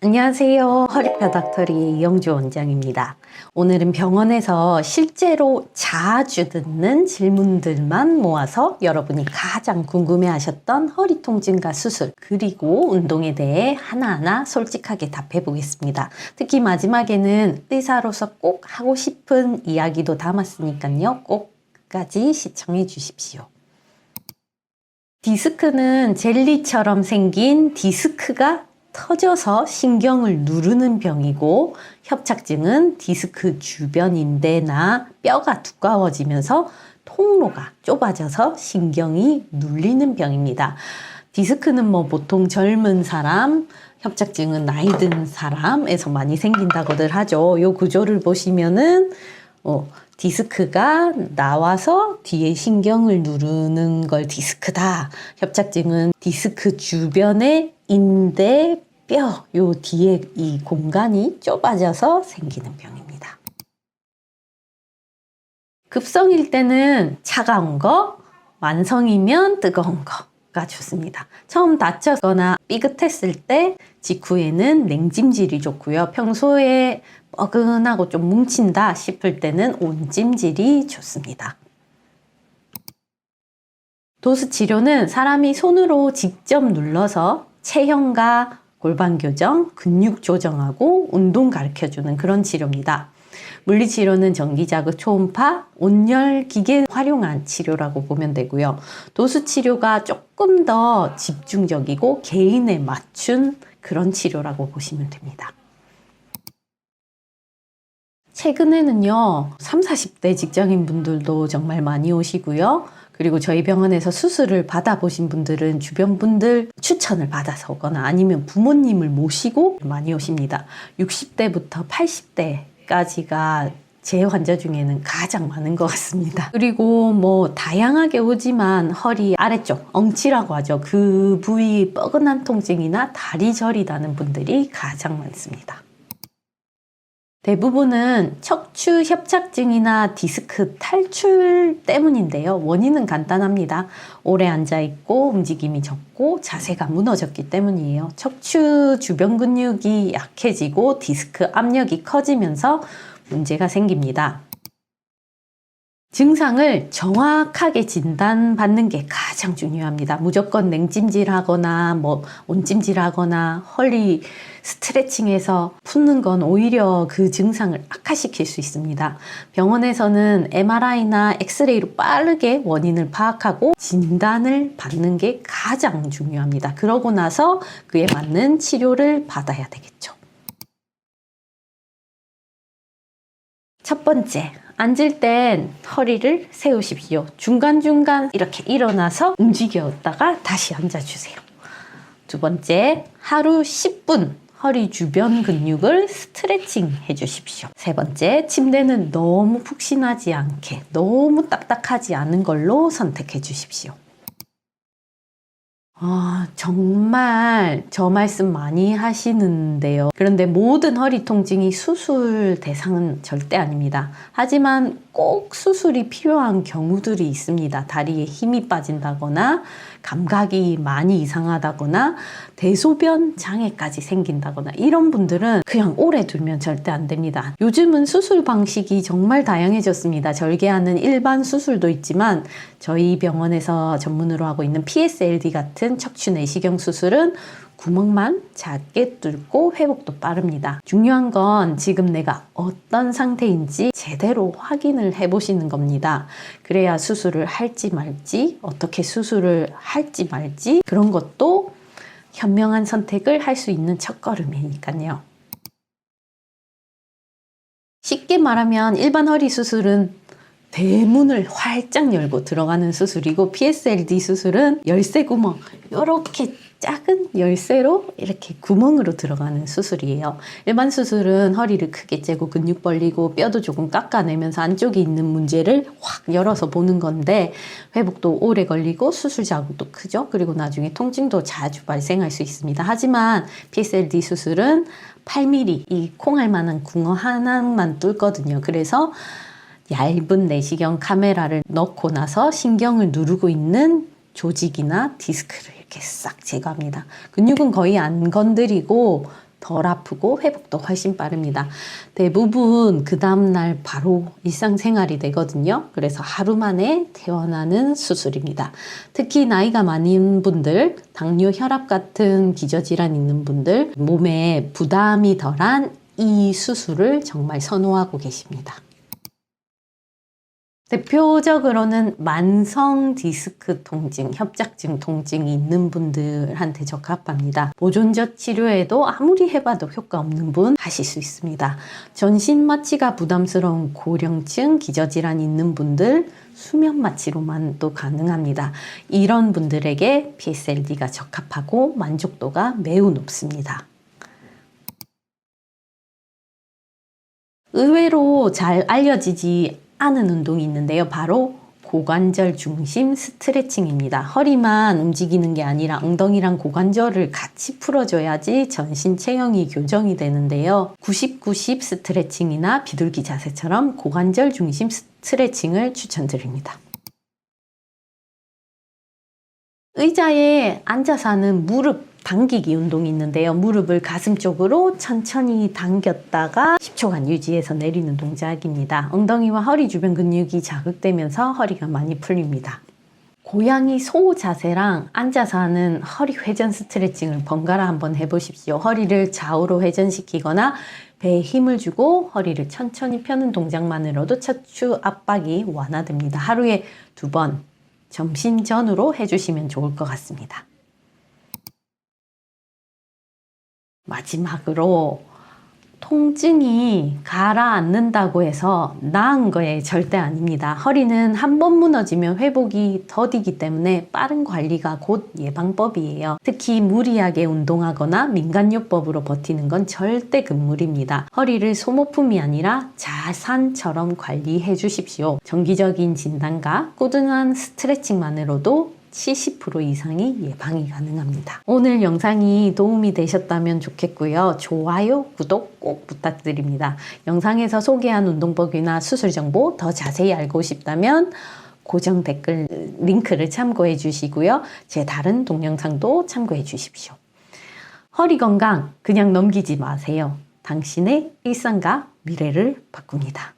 안녕하세요. 허리뼈 닥터리 이영주 원장입니다. 오늘은 병원에서 실제로 자주 듣는 질문들만 모아서 여러분이 가장 궁금해하셨던 허리 통증과 수술 그리고 운동에 대해 하나하나 솔직하게 답해 보겠습니다. 특히 마지막에는 의사로서 꼭 하고 싶은 이야기도 담았으니까요. 꼭 끝까지 시청해 주십시오. 디스크는 젤리처럼 생긴 디스크가 터져서 신경을 누르는 병이고, 협착증은 디스크 주변 인대나 뼈가 두꺼워지면서 통로가 좁아져서 신경이 눌리는 병입니다. 디스크는 보통 젊은 사람, 협착증은 나이 든 사람에서 많이 생긴다고들 하죠. 이 구조를 보시면은 디스크가 나와서 뒤에 신경을 누르는 걸 디스크다. 협착증은 디스크 주변의 인대, 뼈, 요 뒤에 이 공간이 좁아져서 생기는 병입니다. 급성일 때는 차가운 거, 만성이면 뜨거운 거가 좋습니다. 처음 다쳤거나 삐끗했을 때 직후에는 냉찜질이 좋고요. 평소에 뻐근하고 좀 뭉친다 싶을 때는 온찜질이 좋습니다. 도수 치료는 사람이 손으로 직접 눌러서 체형과 골반 교정, 근육 조정하고 운동 가르쳐주는 그런 치료입니다. 물리치료는 전기자극 초음파, 온열 기계 활용한 치료라고 보면 되고요. 도수치료가 조금 더 집중적이고 개인에 맞춘 그런 치료라고 보시면 됩니다. 최근에는요, 30, 40대 직장인 분들도 정말 많이 오시고요. 그리고 저희 병원에서 수술을 받아보신 분들은 주변 분들 추천을 받아서 오거나 아니면 부모님을 모시고 많이 오십니다. 60대부터 80대까지가 제 환자 중에는 가장 많은 것 같습니다. 그리고 다양하게 오지만 허리 아래쪽, 엉치라고 하죠. 그 부위 뻐근한 통증이나 다리 저리다는 분들이 가장 많습니다. 대부분은 척추 협착증이나 디스크 탈출 때문인데요. 원인은 간단합니다. 오래 앉아있고 움직임이 적고 자세가 무너졌기 때문이에요. 척추 주변 근육이 약해지고 디스크 압력이 커지면서 문제가 생깁니다. 증상을 정확하게 진단받는 게 가장 중요합니다. 무조건 냉찜질 하거나 온찜질 하거나 허리 스트레칭해서 푸는 건 오히려 그 증상을 악화시킬 수 있습니다. 병원에서는 MRI나 엑스레이로 빠르게 원인을 파악하고 진단을 받는 게 가장 중요합니다. 그러고 나서 그에 맞는 치료를 받아야 되겠죠. 첫 번째, 앉을 땐 허리를 세우십시오. 중간중간 이렇게 일어나서 움직였다가 다시 앉아주세요. 두 번째, 하루 10분 허리 주변 근육을 스트레칭 해주십시오. 세 번째, 침대는 너무 푹신하지 않게, 너무 딱딱하지 않은 걸로 선택해 주십시오. 정말 저 말씀 많이 하시는데요. 그런데 모든 허리 통증이 수술 대상은 절대 아닙니다. 하지만 꼭 수술이 필요한 경우들이 있습니다. 다리에 힘이 빠진다거나 감각이 많이 이상하다거나 대소변 장애까지 생긴다거나 이런 분들은 그냥 오래 두면 절대 안 됩니다. 요즘은 수술 방식이 정말 다양해졌습니다. 절개하는 일반 수술도 있지만 저희 병원에서 전문으로 하고 있는 PSLD 같은 척추 내시경 수술은 구멍만 작게 뚫고 회복도 빠릅니다. 중요한 건 지금 내가 어떤 상태인지 제대로 확인을 해보시는 겁니다. 그래야 수술을 할지 말지, 어떻게 수술을 할지 말지 그런 것도 현명한 선택을 할 수 있는 첫걸음이니까요. 쉽게 말하면 일반 허리 수술은 대문을 활짝 열고 들어가는 수술이고 PSLD 수술은 열쇠 구멍 이렇게 작은 열쇠로 이렇게 구멍으로 들어가는 수술이에요. 일반 수술은 허리를 크게 째고 근육 벌리고 뼈도 조금 깎아내면서 안쪽에 있는 문제를 확 열어서 보는 건데 회복도 오래 걸리고 수술 자국도 크죠. 그리고 나중에 통증도 자주 발생할 수 있습니다. 하지만 PSLD 수술은 8mm 이 콩알 만한 궁어 하나만 뚫거든요. 그래서 얇은 내시경 카메라를 넣고 나서 신경을 누르고 있는 조직이나 디스크를 이렇게 싹 제거합니다. 근육은 거의 안 건드리고 덜 아프고 회복도 훨씬 빠릅니다. 대부분 그 다음날 바로 일상생활이 되거든요. 그래서 하루 만에 퇴원하는 수술입니다. 특히 나이가 많은 분들, 당뇨, 혈압 같은 기저질환 있는 분들, 몸에 부담이 덜한 이 수술을 정말 선호하고 계십니다. 대표적으로는 만성 디스크 통증, 협착증 통증이 있는 분들한테 적합합니다. 보존적 치료에도 아무리 해봐도 효과 없는 분 하실 수 있습니다. 전신 마취가 부담스러운 고령층, 기저질환이 있는 분들, 수면 마취로만 또 가능합니다. 이런 분들에게 PSLD가 적합하고 만족도가 매우 높습니다. 의외로 잘 알려지지 않은 운동이 있는데요. 바로 고관절 중심 스트레칭입니다. 허리만 움직이는 게 아니라 엉덩이랑 고관절을 같이 풀어줘야지 전신 체형이 교정이 되는데요. 90-90 스트레칭이나 비둘기 자세처럼 고관절 중심 스트레칭을 추천드립니다. 의자에 앉아서 하는 무릎 당기기 운동이 있는데요. 무릎을 가슴 쪽으로 천천히 당겼다가 10초간 유지해서 내리는 동작입니다. 엉덩이와 허리 주변 근육이 자극되면서 허리가 많이 풀립니다. 고양이 소 자세랑 앉아서 하는 허리 회전 스트레칭을 번갈아 한번 해보십시오. 허리를 좌우로 회전시키거나 배에 힘을 주고 허리를 천천히 펴는 동작만으로도 척추 압박이 완화됩니다. 하루에 2번 점심 전후로 해주시면 좋을 것 같습니다. 마지막으로 통증이 가라앉는다고 해서 나은 거에 절대 아닙니다. 허리는 한 번 무너지면 회복이 더디기 때문에 빠른 관리가 곧 예방법이에요. 특히 무리하게 운동하거나 민간요법으로 버티는 건 절대 금물입니다. 허리를 소모품이 아니라 자산처럼 관리해 주십시오. 정기적인 진단과 꾸준한 스트레칭만으로도 70% 이상이 예방이 가능합니다. 오늘 영상이 도움이 되셨다면 좋겠고요. 좋아요, 구독 꼭 부탁드립니다. 영상에서 소개한 운동법이나 수술 정보 더 자세히 알고 싶다면 고정 댓글 링크를 참고해 주시고요. 제 다른 동영상도 참고해 주십시오. 허리 건강 그냥 넘기지 마세요. 당신의 일상과 미래를 바꿉니다.